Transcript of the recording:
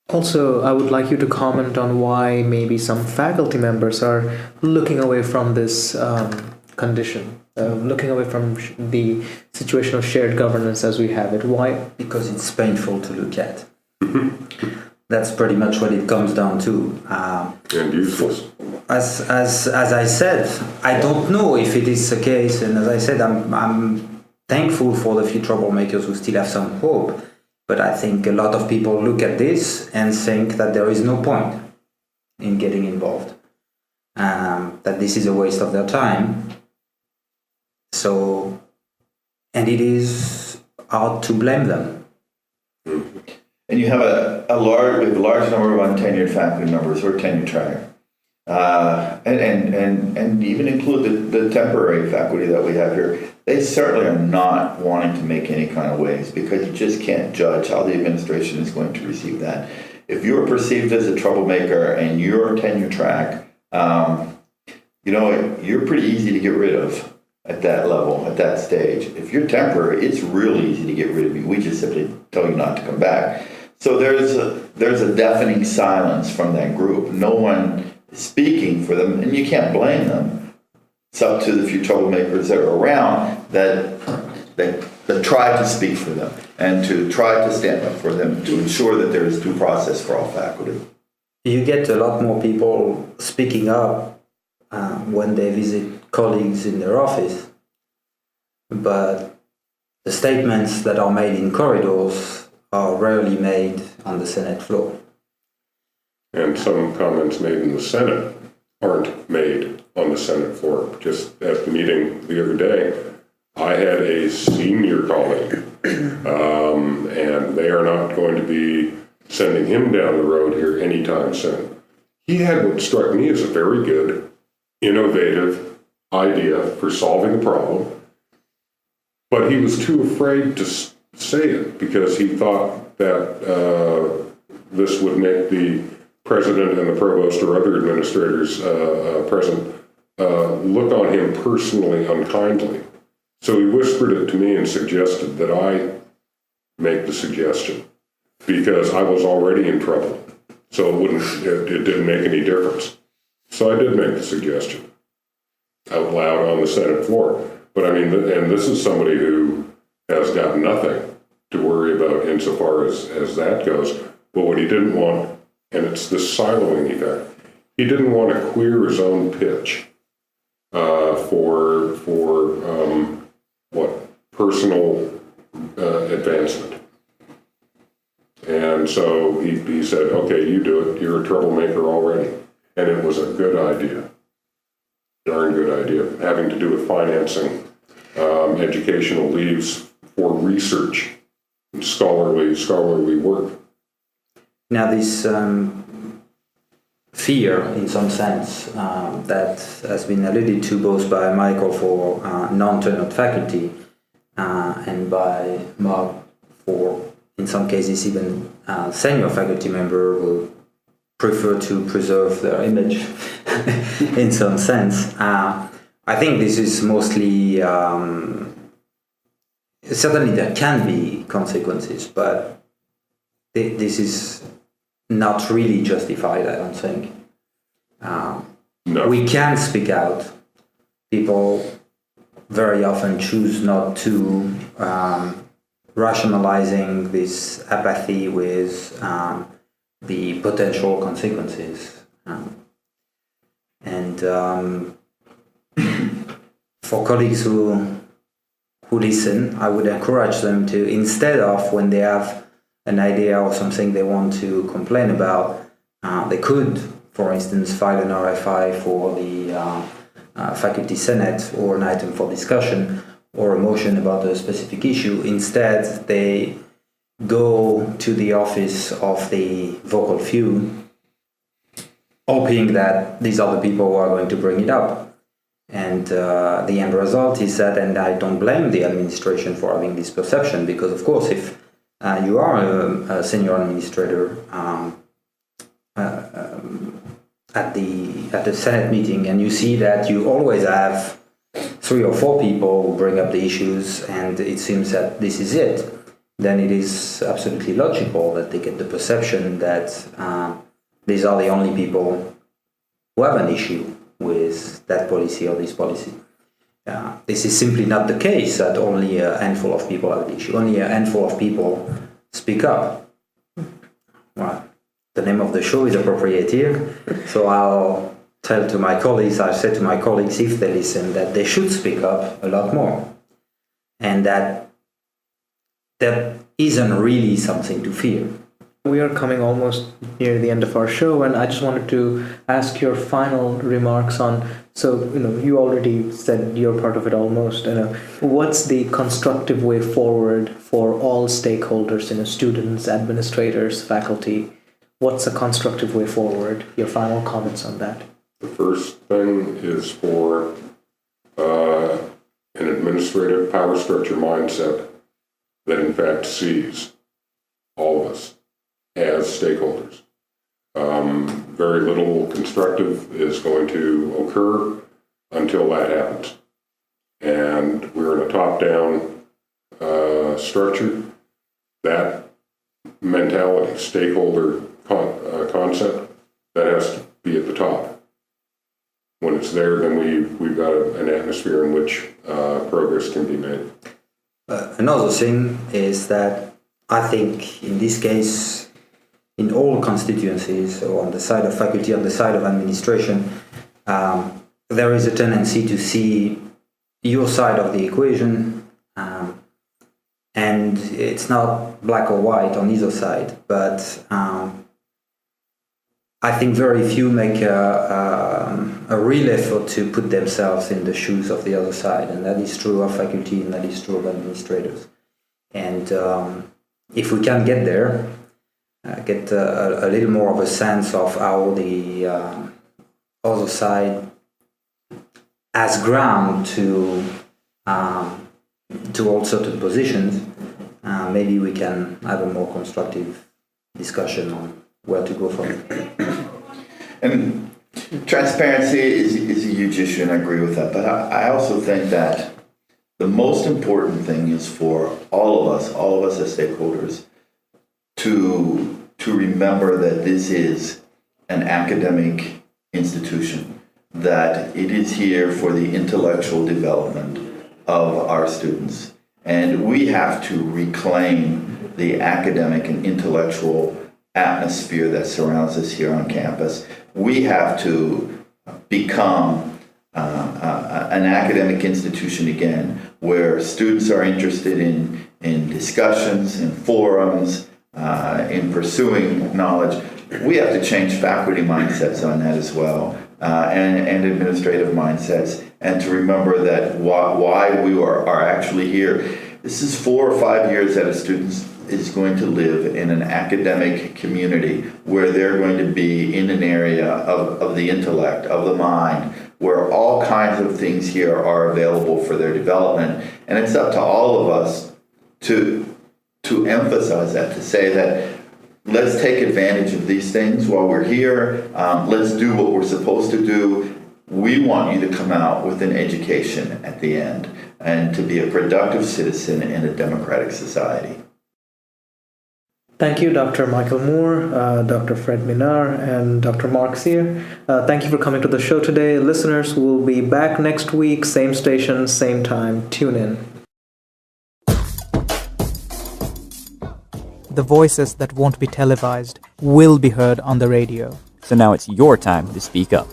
Also, I would like you to comment on why maybe some faculty members are looking away from this condition, looking away from the situation of shared governance as we have it. Why? Because it's painful to look at. That's pretty much what it comes down to. And useless. As I said, I don't know if it is the case, and as I said, I'm thankful for the few troublemakers who still have some hope. But I think a lot of people look at this and think that there is no point in getting involved, that this is a waste of their time. So, and it is hard to blame them. And you have a large number of untenured faculty members or tenure track, and even include the temporary faculty that we have here. They certainly are not wanting to make any kind of waves, because you just can't judge how the administration is going to receive that. If you're perceived as a troublemaker and you're tenure track, you're pretty easy to get rid of at that level, at that stage. If you're temporary, it's really easy to get rid of you. We just simply tell you not to come back. So there's a deafening silence from that group. No one is speaking for them, and you can't blame them. It's up to the few troublemakers that are around that try to speak for them and to try to stand up for them to ensure that there is due process for all faculty. You get a lot more people speaking up when they visit colleagues in their office, but the statements that are made in corridors are rarely made on the Senate floor. And some comments made in the Senate aren't made on the Senate floor. Just at the meeting the other day, I had a senior colleague, and they are not going to be sending him down the road here anytime soon. He had what struck me as a very good, innovative idea for solving a problem, but he was too afraid to say it because he thought that this would make the president and the provost or other administrators present look on him personally unkindly. So he whispered it to me and suggested that I make the suggestion because I was already in trouble. So it didn't make any difference. So I did make the suggestion out loud on the Senate floor. But I mean, and this is somebody who has got nothing to worry about insofar as that goes. But what he didn't want, and it's this siloing effect, he didn't want to queer his own pitch for personal advancement. And so he said, okay, you do it. You're a troublemaker already. And it was a good idea, darn good idea, having to do with financing educational leaves for research and scholarly work. Now this fear, in some sense, that has been alluded to both by Michael for non-tenured faculty and by Mark for, in some cases, even senior faculty member who prefer to preserve their image in some sense. I think this is mostly, certainly there can be consequences, but this is not really justified, I don't think. No. We can speak out. People very often choose not to, rationalizing this apathy with the potential consequences. And for colleagues who listen, I would encourage them to, instead of when they have an idea or something they want to complain about, they could, for instance, file an RFI for the Faculty Senate or an item for discussion or a motion about a specific issue. Instead, they go to the office of the vocal few, hoping that these are the people who are going to bring it up. And the end result is that, and I don't blame the administration for having this perception, because of course if you are a senior administrator at the Senate meeting and you see that you always have 3 or 4 people who bring up the issues and it seems that this is it, then it is absolutely logical that they get the perception that these are the only people who have an issue with that policy or this policy. This is simply not the case that only a handful of people have an issue. Only a handful of people speak up. Well, the name of the show is appropriate here, so I'll tell to my colleagues, I've said to my colleagues, if they listen, that they should speak up a lot more. And that isn't really something to fear. We are coming almost near the end of our show, and I just wanted to ask your final remarks on, so, you already said your part of it almost, what's the constructive way forward for all stakeholders, students, administrators, faculty? What's a constructive way forward? Your final comments on that? The first thing is for an administrative power structure mindset that in fact sees all of us as stakeholders. Very little constructive is going to occur until that happens. And we're in a top-down structure. That mentality, stakeholder concept, that has to be at the top. When it's there, then we've got an atmosphere in which progress can be made. Another thing is that I think in this case, in all constituencies, so on the side of faculty, on the side of administration, there is a tendency to see your side of the equation, and it's not black or white on either side, but I think very few make a real effort to put themselves in the shoes of the other side, and that is true of faculty and that is true of administrators. And if we can get there, get a little more of a sense of how the other side has ground to hold certain positions, maybe we can have a more constructive discussion on where to go from it. And transparency is a huge issue, and I agree with that. But I also think that the most important thing is for all of us as stakeholders, to remember that this is an academic institution, that it is here for the intellectual development of our students. And we have to reclaim the academic and intellectual atmosphere that surrounds us here on campus. We have to become an academic institution again, where students are interested in discussions, in forums, in pursuing knowledge. We have to change faculty mindsets on that as well, and administrative mindsets, and to remember that why we are actually here. This is 4 or 5 years that a student is going to live in an academic community where they're going to be in an area of the intellect, of the mind, where all kinds of things here are available for their development. And it's up to all of us to emphasize that, to say that let's take advantage of these things while we're here. Let's do what we're supposed to do. We want you to come out with an education at the end and to be a productive citizen in a democratic society. Thank you, Dr. Michael Moore, Dr. Fred Minar, and Dr. Mark Sear. Thank you for coming to the show today. Listeners, we'll be back next week, same station, same time. Tune in. The voices that won't be televised will be heard on the radio. So now it's your time to speak up.